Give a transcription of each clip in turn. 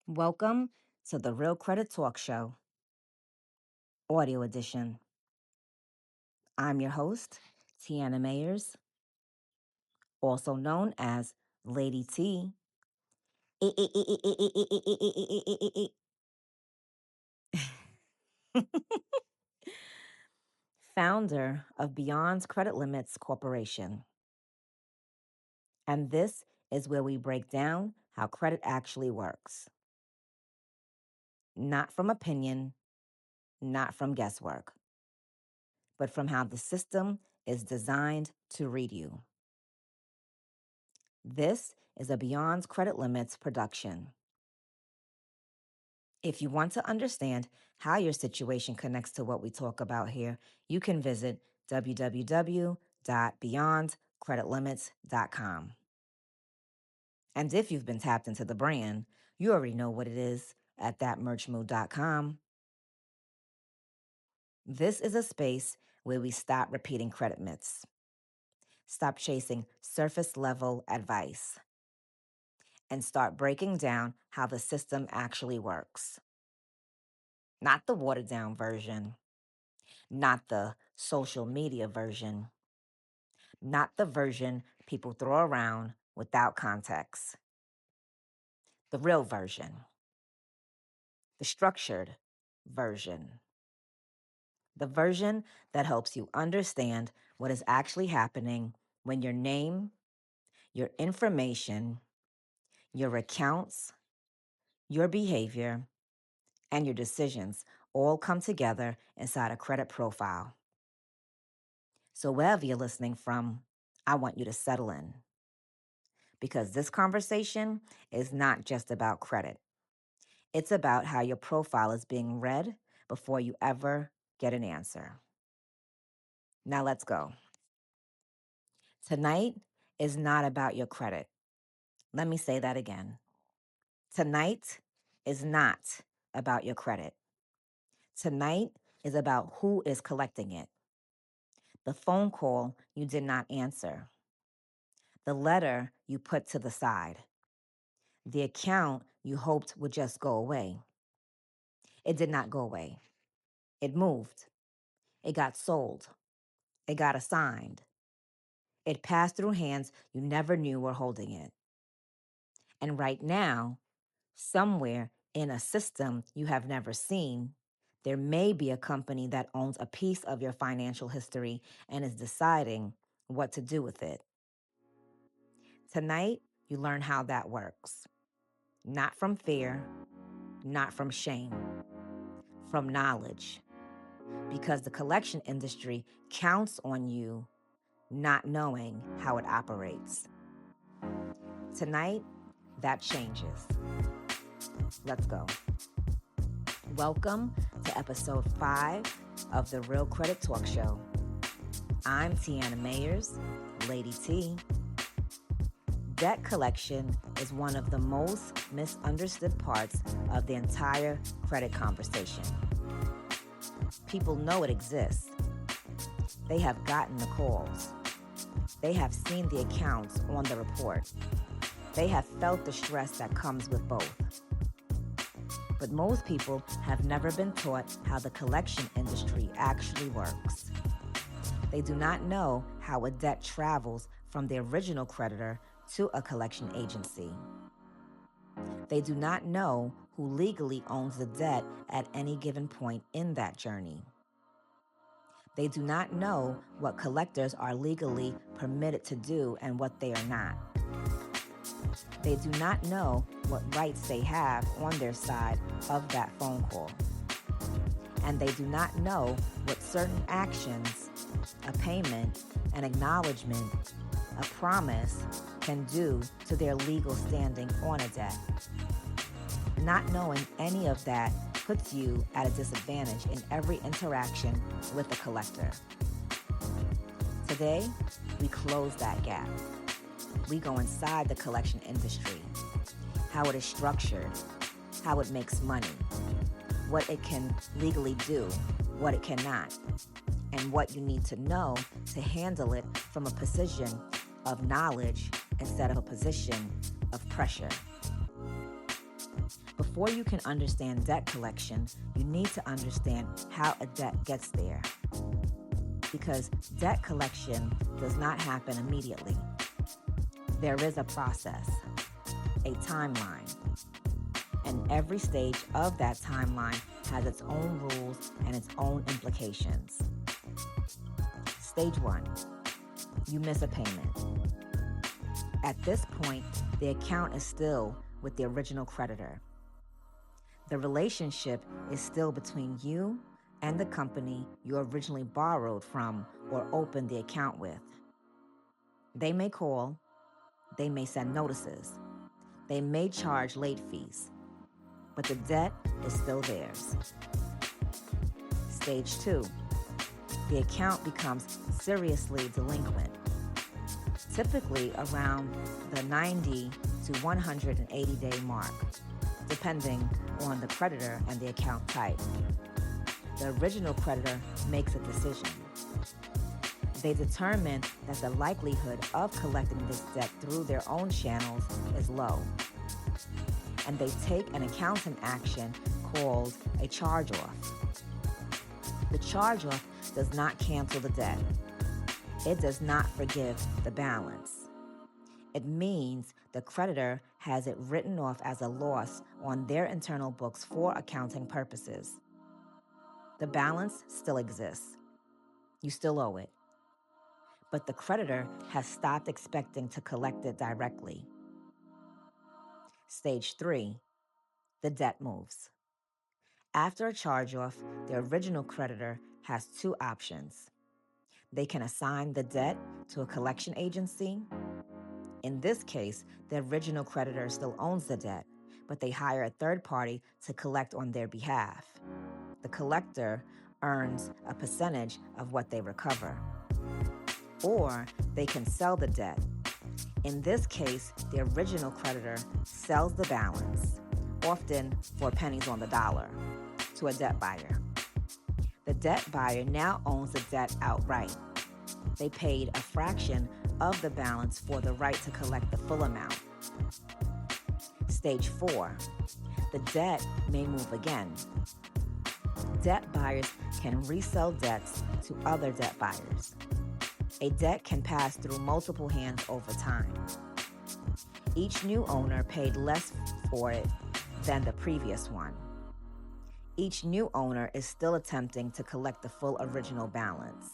Welcome to the Real Credit Talk Show, audio edition. I'm your host, Tiana Mayers, also known as Lady T. Founder of Beyond Credit Limits Corporation. And this is where we break down how credit actually works. Not from opinion, not from guesswork, but from how the system is designed to read you. This is a Beyond Credit Limits production. If you want to understand how your situation connects to what we talk about here, you can visit www.beyondcreditlimits.com. And if you've been tapped into the brand, you already know what it is at thatmerchmood.com. This is a space where we stop repeating credit myths, stop chasing surface level advice, and start breaking down how the system actually works. Not the watered down version, not the social media version, not the version people throw around without context. The real version, the structured version, the version that helps you understand what is actually happening when your name, your information, your accounts, your behavior, and your decisions all come together inside a credit profile. So wherever you're listening from, I want you to settle in, because this conversation is not just about credit. It's about how your profile is being read before you ever get an answer. Now let's go. Tonight is not about your credit. Let me say that again. Tonight is not about your credit. Tonight is about who is collecting it. The phone call you did not answer. The letter you put to the side. The account you hoped would just go away. It did not go away. It moved. It got sold. It got assigned. It passed through hands you never knew were holding it. And right now, somewhere in a system you have never seen, there may be a company that owns a piece of your financial history and is deciding what to do with it. Tonight, you learn how that works. Not from fear, not from shame, from knowledge. Because the collection industry counts on you not knowing how it operates. Tonight, that changes. Let's go. Welcome to episode 5 of the Real Credit Talk Show. I'm Tiana Mayers, Lady T. Debt collection is one of the most misunderstood parts of the entire credit conversation. People know it exists. They have gotten the calls. They have seen the accounts on the report. They have felt the stress that comes with both. But most people have never been taught how the collection industry actually works. They do not know how a debt travels from the original creditor to a collection agency. They do not know who legally owns the debt at any given point in that journey. They do not know what collectors are legally permitted to do and what they are not. They do not know what rights they have on their side of that phone call. And they do not know what certain actions, a payment, an acknowledgement, a promise can do to their legal standing on a debt. Not knowing any of that puts you at a disadvantage in every interaction with a collector. Today, we close that gap. We go inside the collection industry, how it is structured, how it makes money, what it can legally do, what it cannot, and what you need to know to handle it from a position of knowledge instead of a position of pressure. Before you can understand debt collection, you need to understand how a debt gets there. Because debt collection does not happen immediately. There is a process, a timeline, and every stage of that timeline has its own rules and its own implications. Stage 1, you miss a payment. At this point, the account is still with the original creditor. The relationship is still between you and the company you originally borrowed from or opened the account with. They may call, they may send notices, they may charge late fees, but the debt is still theirs. Stage 2, the account becomes seriously delinquent, typically around the 90 to 180-day mark, depending on the creditor and the account type. The original creditor makes a decision. They determine that the likelihood of collecting this debt through their own channels is low, and they take an accounting action called a charge-off. The charge-off does not cancel the debt. It does not forgive the balance. It means the creditor has it written off as a loss on their internal books for accounting purposes. The balance still exists. You still owe it. But the creditor has stopped expecting to collect it directly. Stage 3, the debt moves. After a charge-off, the original creditor has two options. They can assign the debt to a collection agency. In this case, the original creditor still owns the debt, but they hire a third party to collect on their behalf. The collector earns a percentage of what they recover. Or they can sell the debt. In this case, the original creditor sells the balance, often for pennies on the dollar, to a debt buyer. The debt buyer now owns the debt outright. They paid a fraction of the balance for the right to collect the full amount. Stage 4, the debt may move again. Debt buyers can resell debts to other debt buyers. A debt can pass through multiple hands over time. Each new owner paid less for it than the previous one. Each new owner is still attempting to collect the full original balance.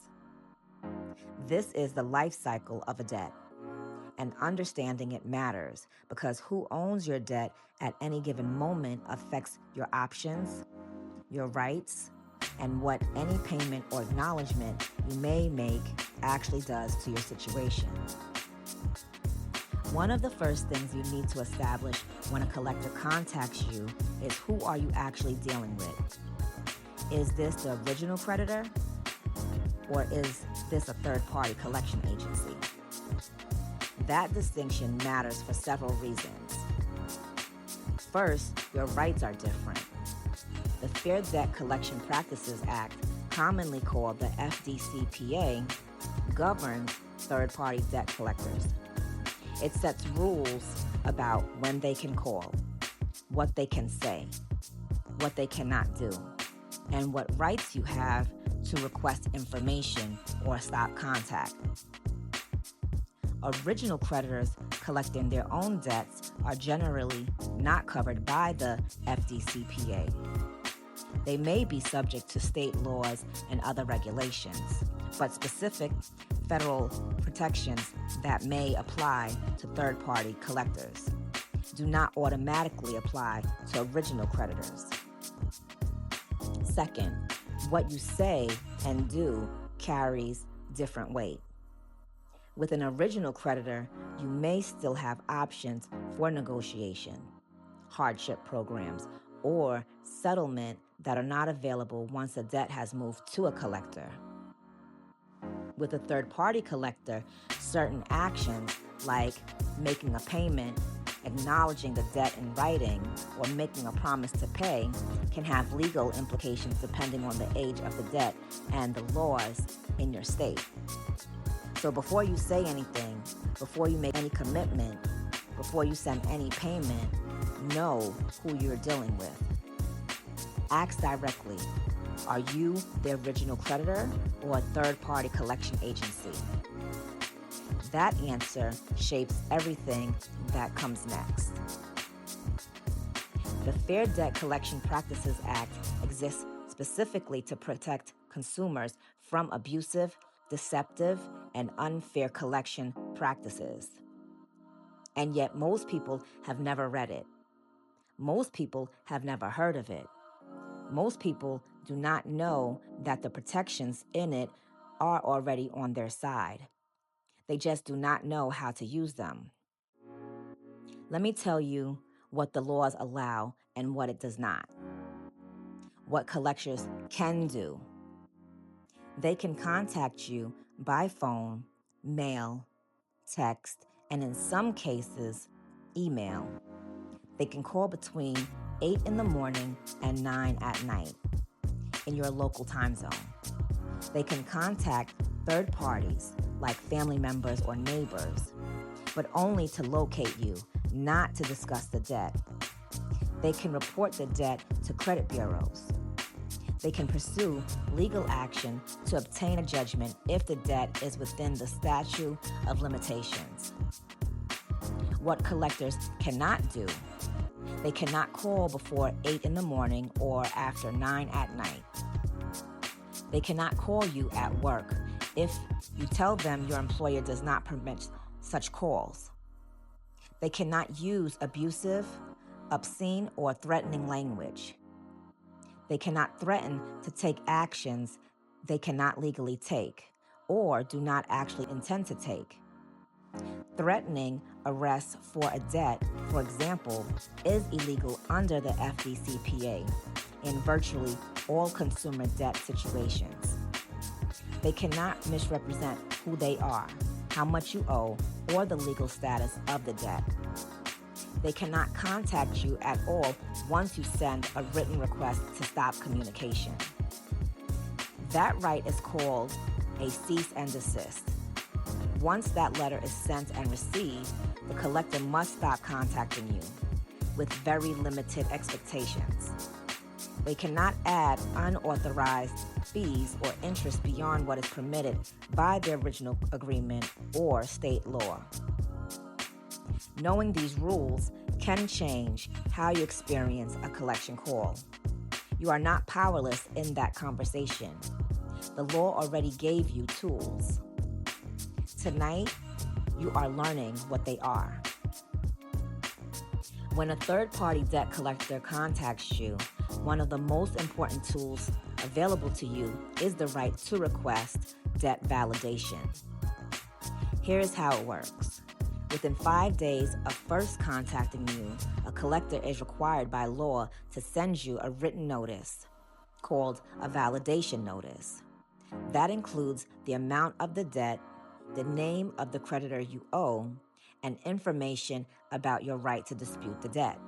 This is the life cycle of a debt, and understanding it matters because who owns your debt at any given moment affects your options, your rights, and what any payment or acknowledgement you may make actually does to your situation. One of the first things you need to establish when a collector contacts you is who are you actually dealing with? Is this the original creditor? Or is this a third-party collection agency? That distinction matters for several reasons. First, your rights are different. The Fair Debt Collection Practices Act, commonly called the FDCPA, governs third-party debt collectors. It sets rules about when they can call, what they can say, what they cannot do, and what rights you have to request information or stop contact. Original creditors collecting their own debts are generally not covered by the FDCPA. They may be subject to state laws and other regulations, but specific federal protections that may apply to third-party collectors do not automatically apply to original creditors. Second, what you say and do carries different weight. With an original creditor, you may still have options for negotiation, hardship programs, or settlement that are not available once a debt has moved to a collector. With a third-party collector, certain actions like making a payment, acknowledging the debt in writing, or making a promise to pay can have legal implications depending on the age of the debt and the laws in your state. So before you say anything, before you make any commitment, before you send any payment, know who you're dealing with. Ask directly, are you the original creditor or a third-party collection agency? That answer shapes everything that comes next. The Fair Debt Collection Practices Act exists specifically to protect consumers from abusive, deceptive, and unfair collection practices. And yet most people have never read it. Most people have never heard of it. Most people do not know that the protections in it are already on their side. They just do not know how to use them. Let me tell you what the laws allow and what it does not. What collectors can do. They can contact you by phone, mail, text, and in some cases, email. They can call between 8 in the morning and 9 at night in your local time zone. They can contact third parties like family members or neighbors, but only to locate you, not to discuss the debt. They can report the debt to credit bureaus. They can pursue legal action to obtain a judgment if the debt is within the statute of limitations. What collectors cannot do, they cannot call before 8 in the morning or after 9 at night. They cannot call you at work if you tell them your employer does not permit such calls. They cannot use abusive, obscene, or threatening language. They cannot threaten to take actions they cannot legally take or do not actually intend to take. Threatening arrest for a debt, for example, is illegal under the FDCPA in virtually all consumer debt situations. They cannot misrepresent who they are, how much you owe, or the legal status of the debt. They cannot contact you at all once you send a written request to stop communication. That right is called a cease and desist. Once that letter is sent and received, the collector must stop contacting you with very limited expectations. They cannot add unauthorized fees or interest beyond what is permitted by the original agreement or state law. Knowing these rules can change how you experience a collection call. You are not powerless in that conversation. The law already gave you tools. Tonight, you are learning what they are. When a third-party debt collector contacts you, one of the most important tools available to you is the right to request debt validation. Here's how it works. Within 5 days of first contacting you, a collector is required by law to send you a written notice called a validation notice. That includes the amount of the debt, the name of the creditor you owe, and information about your right to dispute the debt.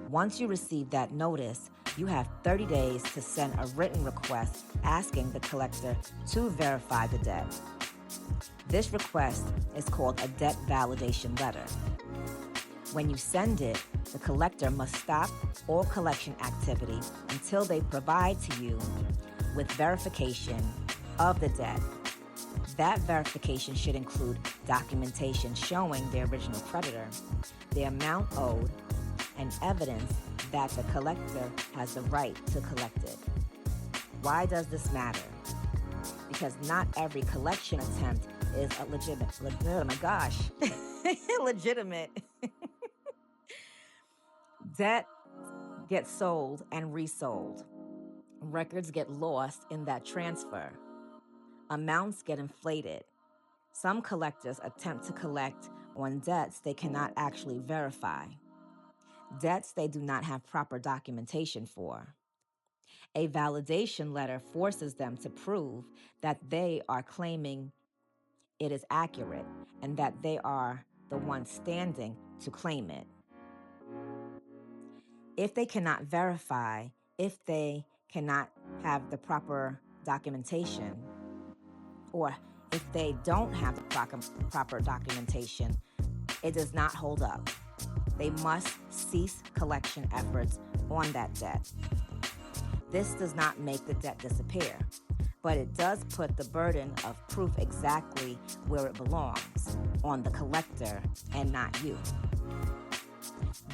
Once you receive that notice, you have 30 days to send a written request asking the collector to verify the debt. This request is called a debt validation letter. When you send it, the collector must stop all collection activity until they provide to you with verification of the debt. That verification should include documentation showing the original creditor, the amount owed, and evidence that the collector has the right to collect it. Why does this matter? Because not every collection attempt is a legitimate. Oh my gosh, legitimate. Debt gets sold and resold. Records get lost in that transfer. Amounts get inflated. Some collectors attempt to collect on debts they cannot actually verify. Debts they do not have proper documentation for. A validation letter forces them to prove that they are claiming it is accurate and that they are the ones standing to claim it. If they cannot verify, if they cannot have the proper documentation, or if they don't have the proper documentation, it does not hold up. they must cease collection efforts on that debt. This does not make the debt disappear, but it does put the burden of proof exactly where it belongs, on the collector and not you.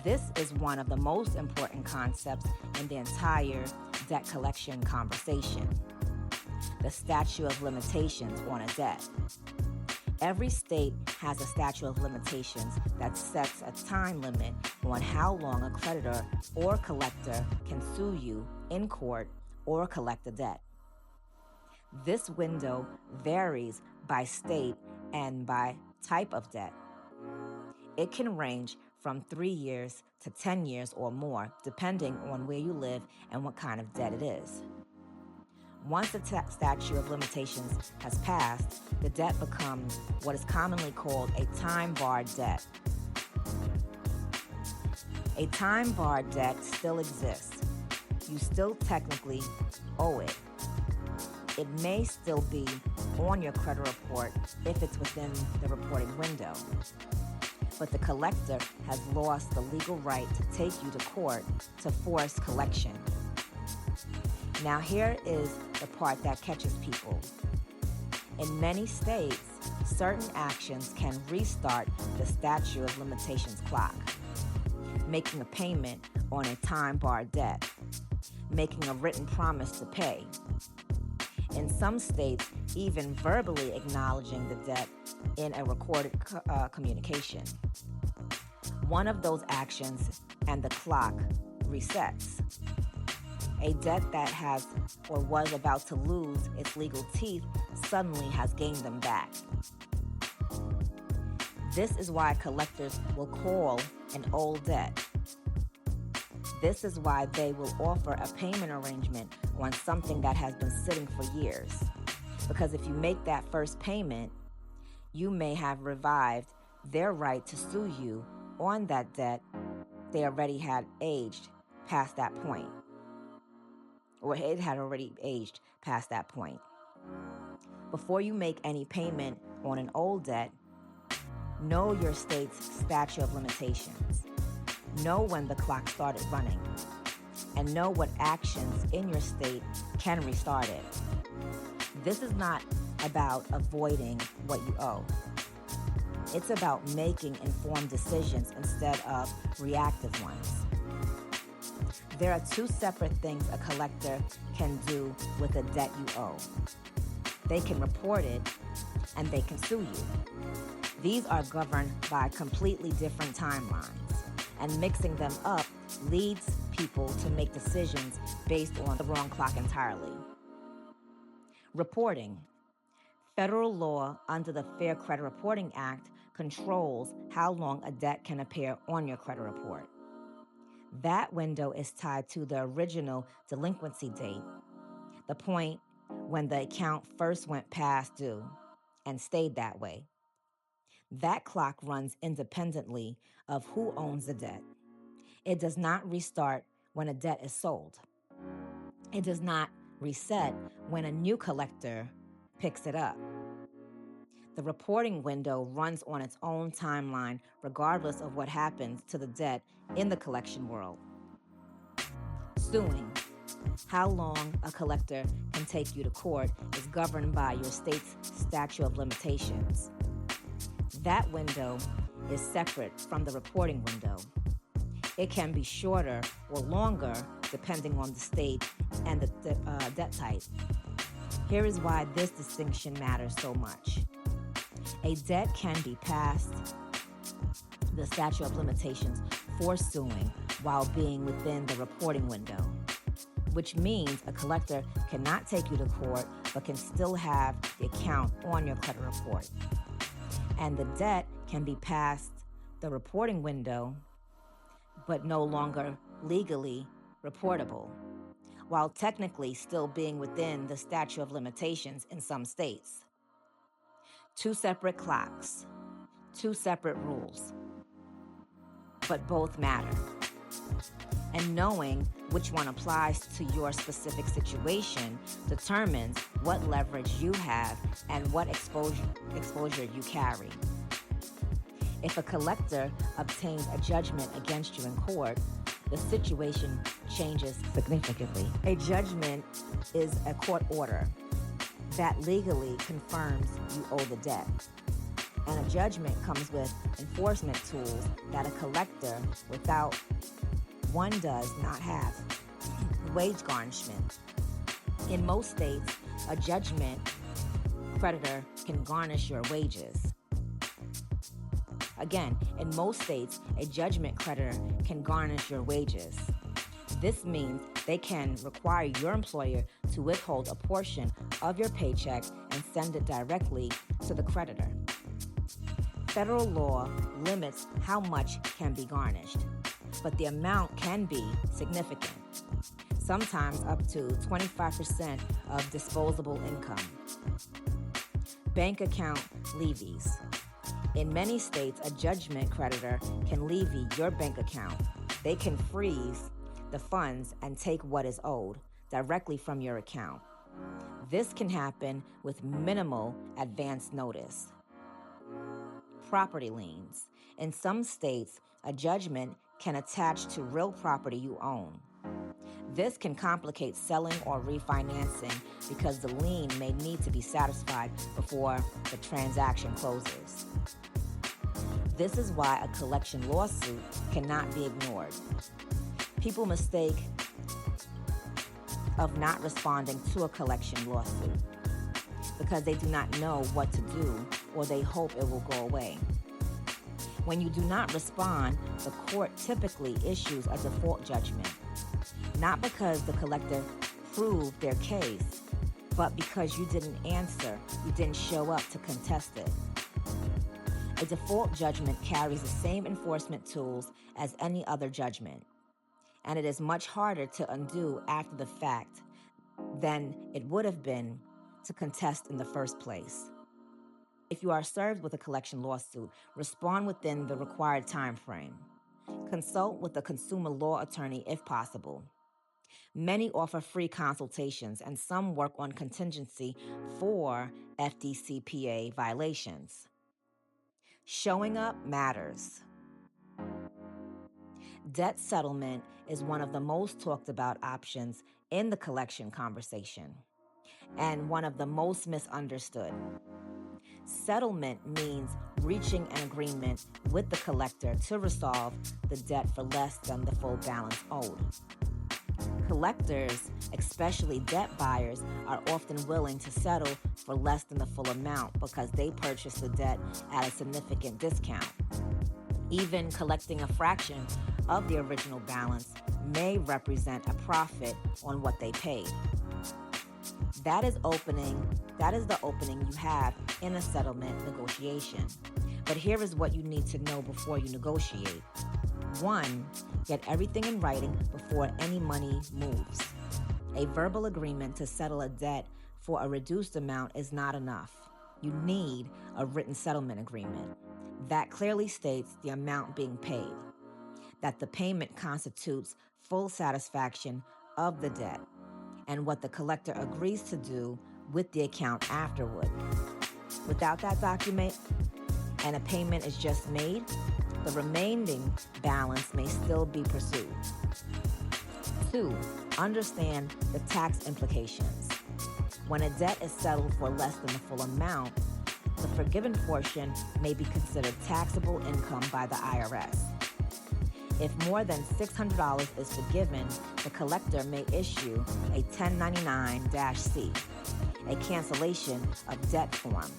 This is one of the most important concepts in the entire debt collection conversation: the statute of limitations on a debt. Every state has a statute of limitations that sets a time limit on how long a creditor or collector can sue you in court or collect a debt. This window varies by state and by type of debt. It can range from 3 years to 10 years or more, depending on where you live and what kind of debt it is. Once the statute of limitations has passed, the debt becomes what is commonly called a time-barred debt. A time-barred debt still exists. You still technically owe it. It may still be on your credit report if it's within the reporting window, but the collector has lost the legal right to take you to court to force collection. Now here is the part that catches people. In many states, certain actions can restart the statute of limitations clock: making a payment on a time-barred debt, making a written promise to pay. In some states, even verbally acknowledging the debt in a recorded communication. One of those actions and the clock resets. A debt that has or was about to lose its legal teeth suddenly has gained them back. This is why collectors will call an old debt. This is why they will offer a payment arrangement on something that has been sitting for years. Because if you make that first payment, you may have revived their right to sue you on that debt they already had aged past that point. Or it had already aged past that point. Before you make any payment on an old debt, know your state's statute of limitations. Know when the clock started running, and know what actions in your state can restart it. This is not about avoiding what you owe. It's about making informed decisions instead of reactive ones. There are two separate things a collector can do with a debt you owe. They can report it, and they can sue you. These are governed by completely different timelines, and mixing them up leads people to make decisions based on the wrong clock entirely. Reporting. Federal law under the Fair Credit Reporting Act controls how long a debt can appear on your credit report. That window is tied to the original delinquency date, the point when the account first went past due and stayed that way. That clock runs independently of who owns the debt. It does not restart when a debt is sold. It does not reset when a new collector picks it up. The reporting window runs on its own timeline regardless of what happens to the debt in the collection world. Suing. How long a collector can take you to court is governed by your state's statute of limitations. That window is separate from the reporting window. It can be shorter or longer depending on the state and the debt type. Here is why this distinction matters so much. A debt can be past the statute of limitations for suing while being within the reporting window, which means a collector cannot take you to court but can still have the account on your credit report. And the debt can be past the reporting window but no longer legally reportable, while technically still being within the statute of limitations in some states. Two separate clocks, two separate rules, but both matter. And knowing which one applies to your specific situation determines what leverage you have and what exposure you carry. If a collector obtains a judgment against you in court, the situation changes significantly. A judgment is a court order that legally confirms you owe the debt. And a judgment comes with enforcement tools that a collector without one does not have. Wage garnishment. In most states, a judgment creditor can garnish your wages. Again, in most states, a judgment creditor can garnish your wages. This means they can require your employer to withhold a portion of your paycheck and send it directly to the creditor. Federal law limits how much can be garnished, but the amount can be significant, sometimes up to 25% of disposable income. Bank account levies. In many states, a judgment creditor can levy your bank account. They can freeze the funds and take what is owed directly from your account. This can happen with minimal advance notice. Property liens. In some states, a judgment can attach to real property you own. This can complicate selling or refinancing because the lien may need to be satisfied before the transaction closes. This is why a collection lawsuit cannot be ignored. People mistake of not responding to a collection lawsuit because they do not know what to do or they hope it will go away. When you do not respond, the court typically issues a default judgment, not because the collector proved their case, but because you didn't answer, you didn't show up to contest it. A default judgment carries the same enforcement tools as any other judgment, and it is much harder to undo after the fact than it would have been to contest in the first place. If you are served with a collection lawsuit, respond within the required time frame. Consult with a consumer law attorney if possible. Many offer free consultations, and some work on contingency for FDCPA violations. Showing up matters. Debt settlement is one of the most talked about options in the collection conversation, and one of the most misunderstood. Settlement means reaching an agreement with the collector to resolve the debt for less than the full balance owed. Collectors, especially debt buyers, are often willing to settle for less than the full amount because they purchased the debt at a significant discount. Even collecting a fraction of the original balance may represent a profit on what they paid. That is the opening you have in a settlement negotiation. But here is what you need to know before you negotiate. 1, get everything in writing before any money moves. A verbal agreement to settle a debt for a reduced amount is not enough. You need a written settlement agreement that clearly states the amount being paid, that the payment constitutes full satisfaction of the debt, and what the collector agrees to do with the account afterward. Without that document, and a payment is just made, the remaining balance may still be pursued. 2, understand the tax implications. When a debt is settled for less than the full amount, the forgiven portion may be considered taxable income by the IRS. If more than $600 is forgiven, the collector may issue a 1099-C, a cancellation of debt form.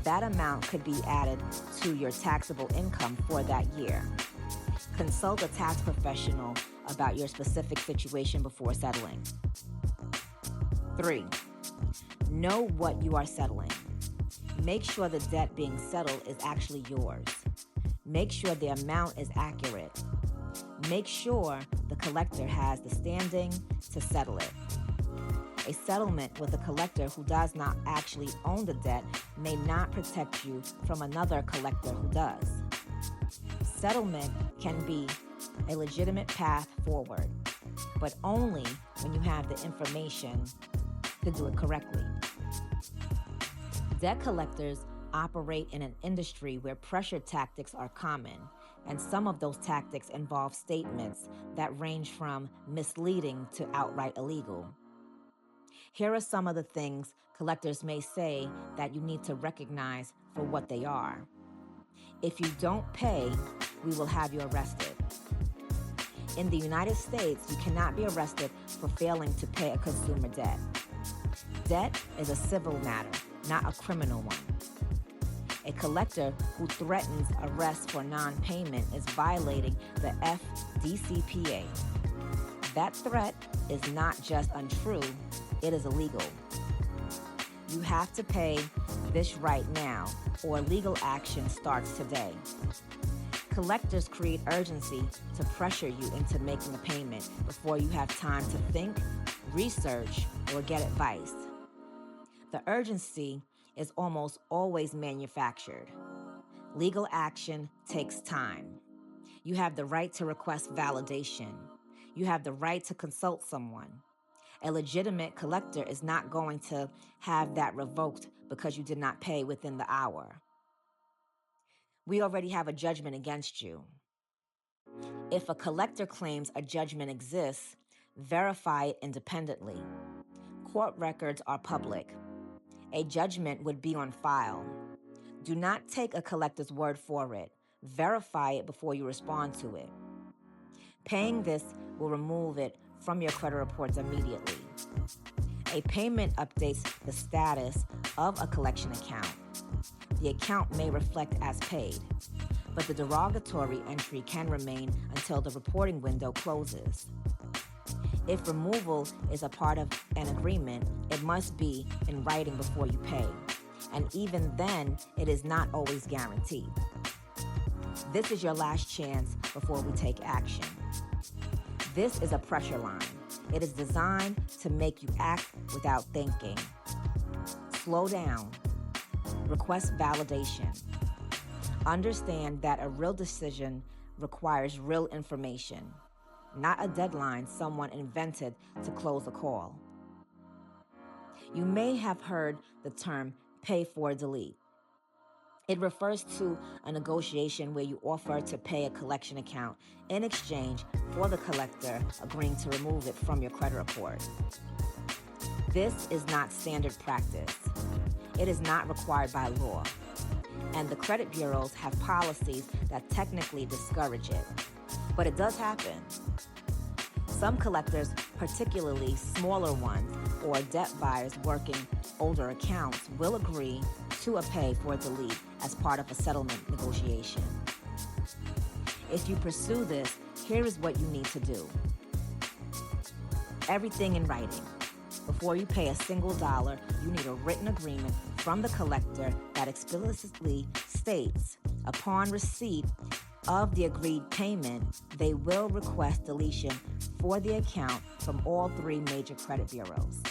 That amount could be added to your taxable income for that year. Consult a tax professional about your specific situation before settling. 3, know what you are settling. Make sure the debt being settled is actually yours. Make sure the amount is accurate. Make sure the collector has the standing to settle it. A settlement with a collector who does not actually own the debt may not protect you from another collector who does. Settlement can be a legitimate path forward, but only when you have the information to do it correctly. Debt collectors operate in an industry where pressure tactics are common, and some of those tactics involve statements that range from misleading to outright illegal. Here are some of the things collectors may say that you need to recognize for what they are. If you don't pay, we will have you arrested. In the United States, you cannot be arrested for failing to pay a consumer debt. Debt is a civil matter, not a criminal one. A collector who threatens arrest for non-payment is violating the FDCPA. That threat is not just untrue, it is illegal. You have to pay this right now, or legal action starts today. Collectors create urgency to pressure you into making a payment before you have time to think, research, or get advice. The urgency is almost always manufactured. Legal action takes time. You have the right to request validation. You have the right to consult someone. A legitimate collector is not going to have that revoked because you did not pay within the hour. We already have a judgment against you. If a collector claims a judgment exists, verify it independently. Court records are public. A judgment would be on file. Do not take a collector's word for it. Verify it before you respond to it. Paying this will remove it from your credit reports immediately. A payment updates the status of a collection account. The account may reflect as paid, but the derogatory entry can remain until the reporting window closes. If removal is a part of an agreement, it must be in writing before you pay, and even then, it is not always guaranteed. This is your last chance before we take action. This is a pressure line. It is designed to make you act without thinking. Slow down. Request validation. Understand that a real decision requires real information, not a deadline someone invented to close a call. You may have heard the term pay for delete. It refers to a negotiation where you offer to pay a collection account in exchange for the collector agreeing to remove it from your credit report. This is not standard practice. It is not required by law, and the credit bureaus have policies that technically discourage it. But it does happen. Some collectors, particularly smaller ones or debt buyers working older accounts, will agree to a pay for delete as part of a settlement negotiation. If you pursue this, here is what you need to do. Everything in writing. Before you pay a single dollar, you need a written agreement from the collector that explicitly states, upon receipt of the agreed payment, they will request deletion for the account from all three major credit bureaus.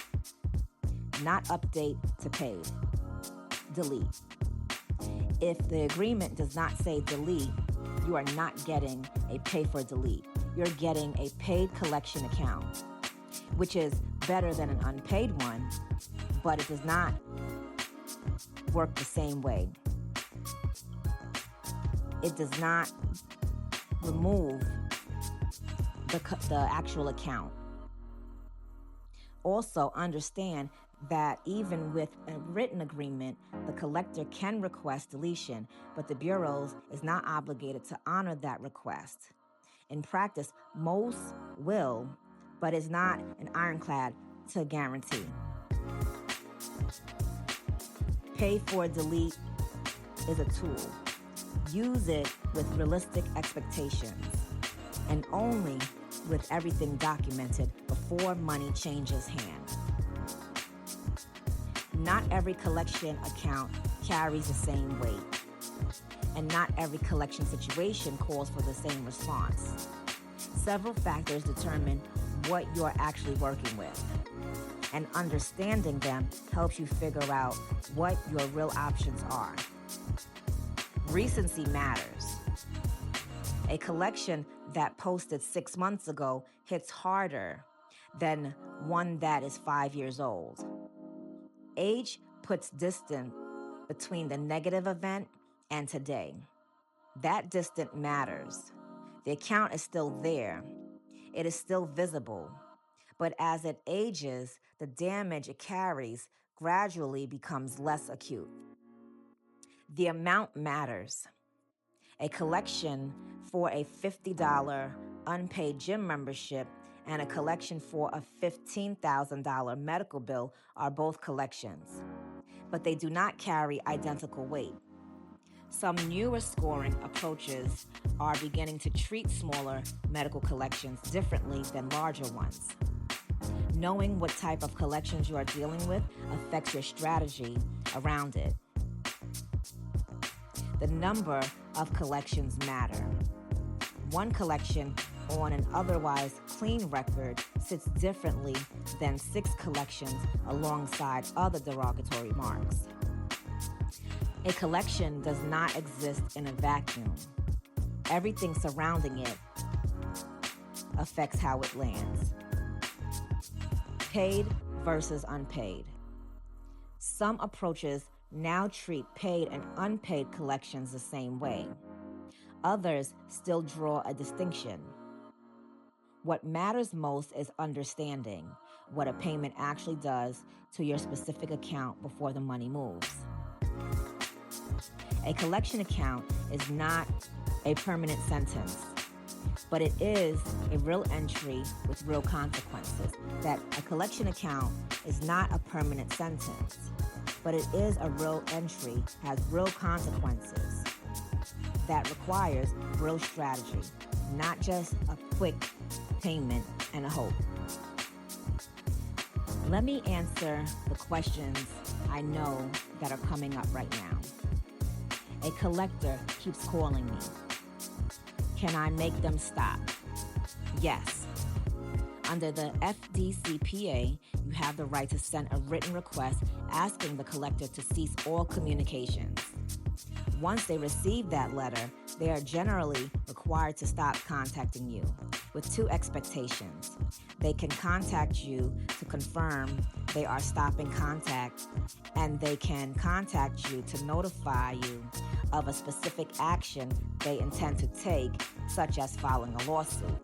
Not update to paid. Delete. If the agreement does not say delete, you are not getting a pay for delete. You're getting a paid collection account, which is better than an unpaid one, but it does not work the same way. It does not remove the actual account. Also, understand that even with a written agreement, the collector can request deletion, but the bureaus is not obligated to honor that request. In practice, most will, but it's not an ironclad to guarantee. Pay for delete is a tool. Use it with realistic expectations and only with everything documented before money changes hands. Not every collection account carries the same weight, and not every collection situation calls for the same response. Several factors determine what you're actually working with, and understanding them helps you figure out what your real options are. Recency matters. A collection that posted 6 months ago hits harder than one that is 5 years old. Age puts distance between the negative event and today. That distance matters. The account is still there. It is still visible. But as it ages, the damage it carries gradually becomes less acute. The amount matters. A collection for a $50 unpaid gym membership and a collection for a $15,000 medical bill are both collections, but they do not carry identical weight. Some newer scoring approaches are beginning to treat smaller medical collections differently than larger ones. Knowing what type of collections you are dealing with affects your strategy around it. The number of collections matter. One collection on an otherwise clean record sits differently than 6 collections alongside other derogatory marks. A collection does not exist in a vacuum. Everything surrounding it affects how it lands. Paid versus unpaid. Some approaches now treat paid and unpaid collections the same way. Others still draw a distinction. What matters most is understanding what a payment actually does to your specific account before the money moves. A collection account is not a permanent sentence, but it is a real entry with real consequences. That a collection account is not a permanent sentence, but it is a real entry, has real consequences that requires real strategy, not just a quick payment and a hope. Let me answer the questions I know that are coming up right now. A collector keeps calling me. Can I make them stop? Yes. Under the FDCPA, you have the right to send a written request asking the collector to cease all communications. Once they receive that letter, they are generally required to stop contacting you with 2 expectations. They can contact you to confirm they are stopping contact, and they can contact you to notify you of a specific action they intend to take, such as filing a lawsuit.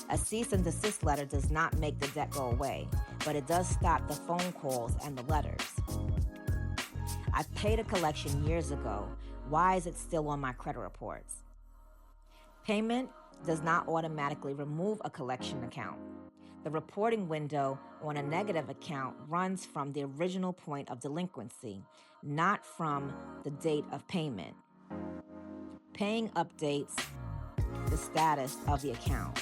A cease and desist letter does not make the debt go away, but it does stop the phone calls and the letters. I paid a collection years ago. Why is it still on my credit reports? Payment does not automatically remove a collection account. The reporting window on a negative account runs from the original point of delinquency, not from the date of payment. Paying updates the status of the account.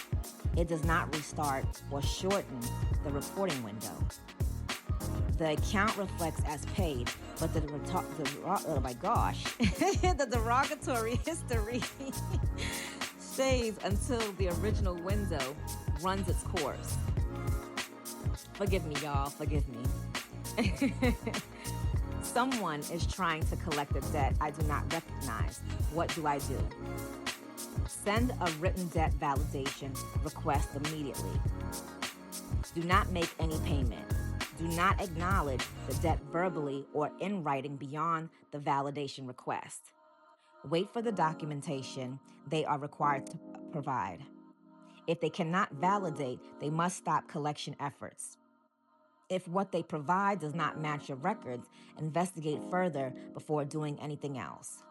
It does not restart or shorten the reporting window. The account reflects as paid, but the derogatory history stays until the original window runs its course. Forgive me, y'all, forgive me. Someone is trying to collect a debt I do not recognize. What do I do? Send a written debt validation request immediately. Do not make any payment. Do not acknowledge the debt verbally or in writing beyond the validation request. Wait for the documentation they are required to provide. If they cannot validate, they must stop collection efforts. If what they provide does not match your records, investigate further before doing anything else.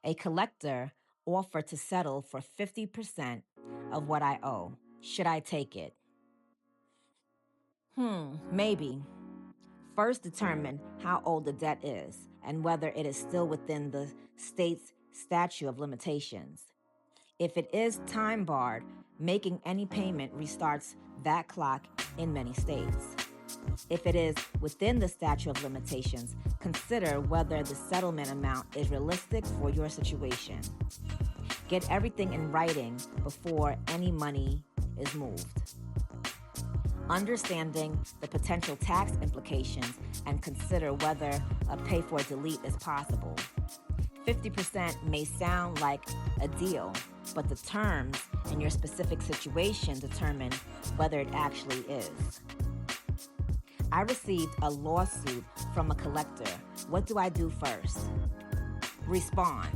A collector offered to settle for 50% of what I owe. Should I take it? Maybe. First, determine how old the debt is and whether it is still within the state's statute of limitations. If it is time barred, making any payment restarts that clock in many states. If it is within the statute of limitations, consider whether the settlement amount is realistic for your situation. Get everything in writing before any money is moved. Understanding the potential tax implications and consider whether a pay for delete is possible. 50% may sound like a deal, but the terms in your specific situation determine whether it actually is. I received a lawsuit from a collector. What do I do first? Respond.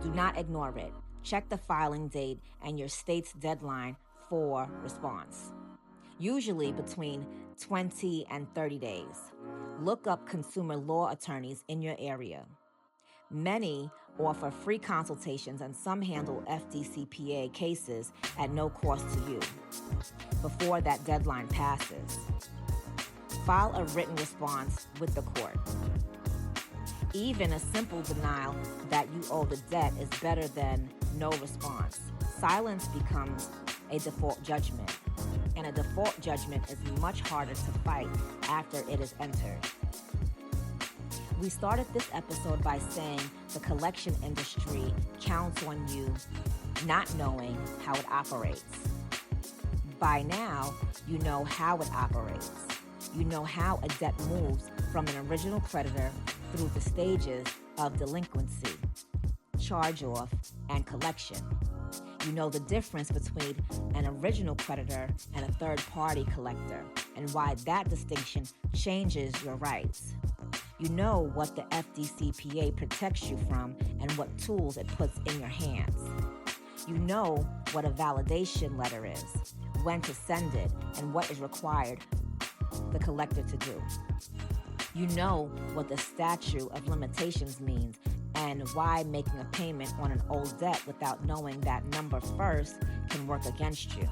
Do not ignore it. Check the filing date and your state's deadline for response, usually between 20 and 30 days. Look up consumer law attorneys in your area. Many offer free consultations and some handle FDCPA cases at no cost to you before that deadline passes. File a written response with the court. Even a simple denial that you owe the debt is better than no response. Silence becomes a default judgment, and a default judgment is much harder to fight after it is entered. We started this episode by saying the collection industry counts on you not knowing how it operates. By now, you know how it operates. You know how a debt moves from an original creditor through the stages of delinquency, charge-off, and collection. You know the difference between an original creditor and a third-party collector, and why that distinction changes your rights. You know what the FDCPA protects you from and what tools it puts in your hands. You know what a validation letter is, when to send it, and what is required the collector to do. You know what the statute of limitations means and why making a payment on an old debt without knowing that number first can work against you.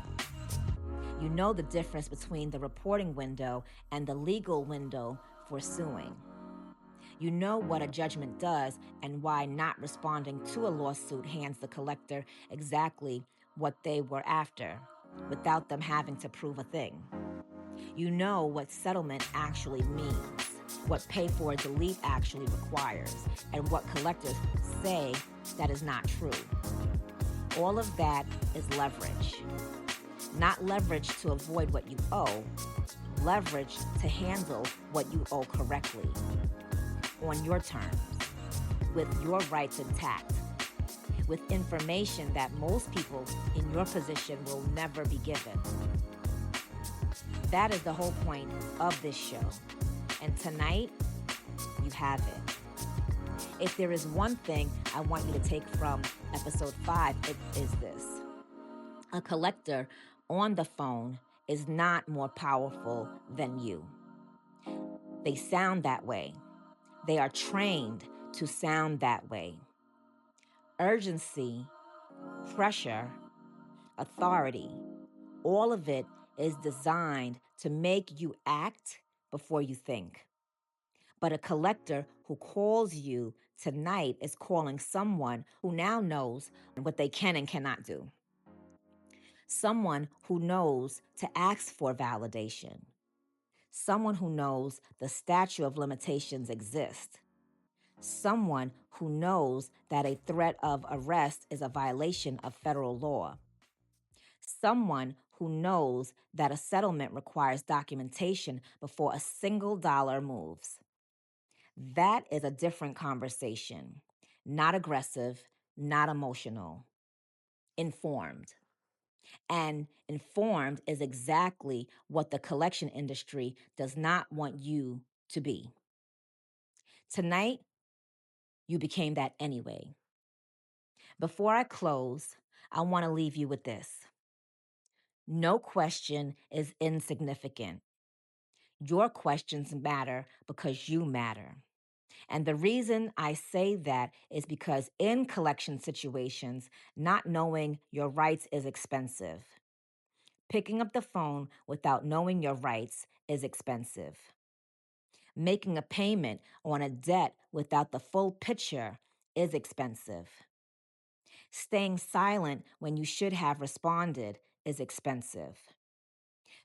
You know the difference between the reporting window and the legal window for suing. You know what a judgment does and why not responding to a lawsuit hands the collector exactly what they were after, without them having to prove a thing. You know what settlement actually means, what pay for delete actually requires, and what collectors say that is not true. All of that is leverage. Not leverage to avoid what you owe, leverage to handle what you owe correctly, on your terms, with your rights intact, with information that most people in your position will never be given. That is the whole point of this show. And tonight, you have it. If there is one thing I want you to take from episode 5, it is this. A collector on the phone is not more powerful than you. They sound that way. They are trained to sound that way. Urgency, pressure, authority, all of it is designed to make you act before you think. But a collector who calls you tonight is calling someone who now knows what they can and cannot do. Someone who knows to ask for validation. Someone who knows the statute of limitations exists. Someone who knows that a threat of arrest is a violation of federal law. Someone who knows that a settlement requires documentation before a single dollar moves. That is a different conversation. Not aggressive, not emotional. Informed. And informed is exactly what the collection industry does not want you to be. Tonight, you became that anyway. Before I close, I want to leave you with this. No question is insignificant. Your questions matter because you matter. And the reason I say that is because in collection situations, not knowing your rights is expensive. Picking up the phone without knowing your rights is expensive. Making a payment on a debt without the full picture is expensive. Staying silent when you should have responded is expensive.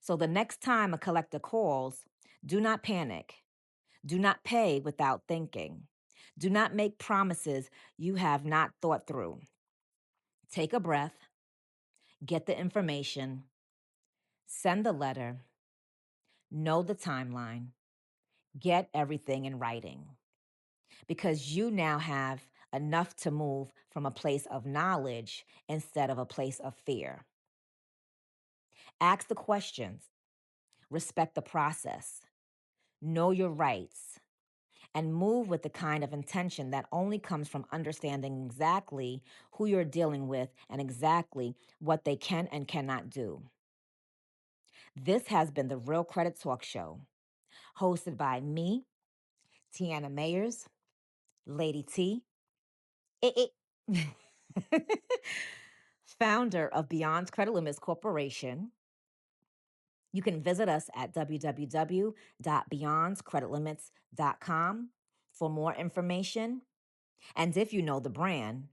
So the next time a collector calls, do not panic. Do not pay without thinking. Do not make promises you have not thought through. Take a breath, get the information, send the letter, know the timeline, get everything in writing. Because you now have enough to move from a place of knowledge instead of a place of fear. Ask the questions. Respect the process, know your rights, and move with the kind of intention that only comes from understanding exactly who you're dealing with and exactly what they can and cannot do. This has been the Real Credit Talk Show, hosted by me, Tiana Mayers, Lady T, eh, eh, founder of Beyond Credit Limits Corporation. You can visit us at www.beyondcreditlimits.com for more information. And if you know the brand,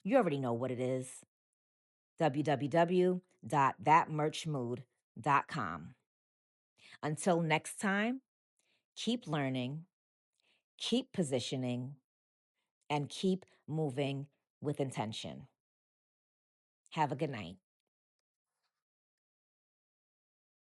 you already know what it is. www.thatmerchmood.com. Until next time, keep learning, keep positioning, and keep moving with intention. Have a good night.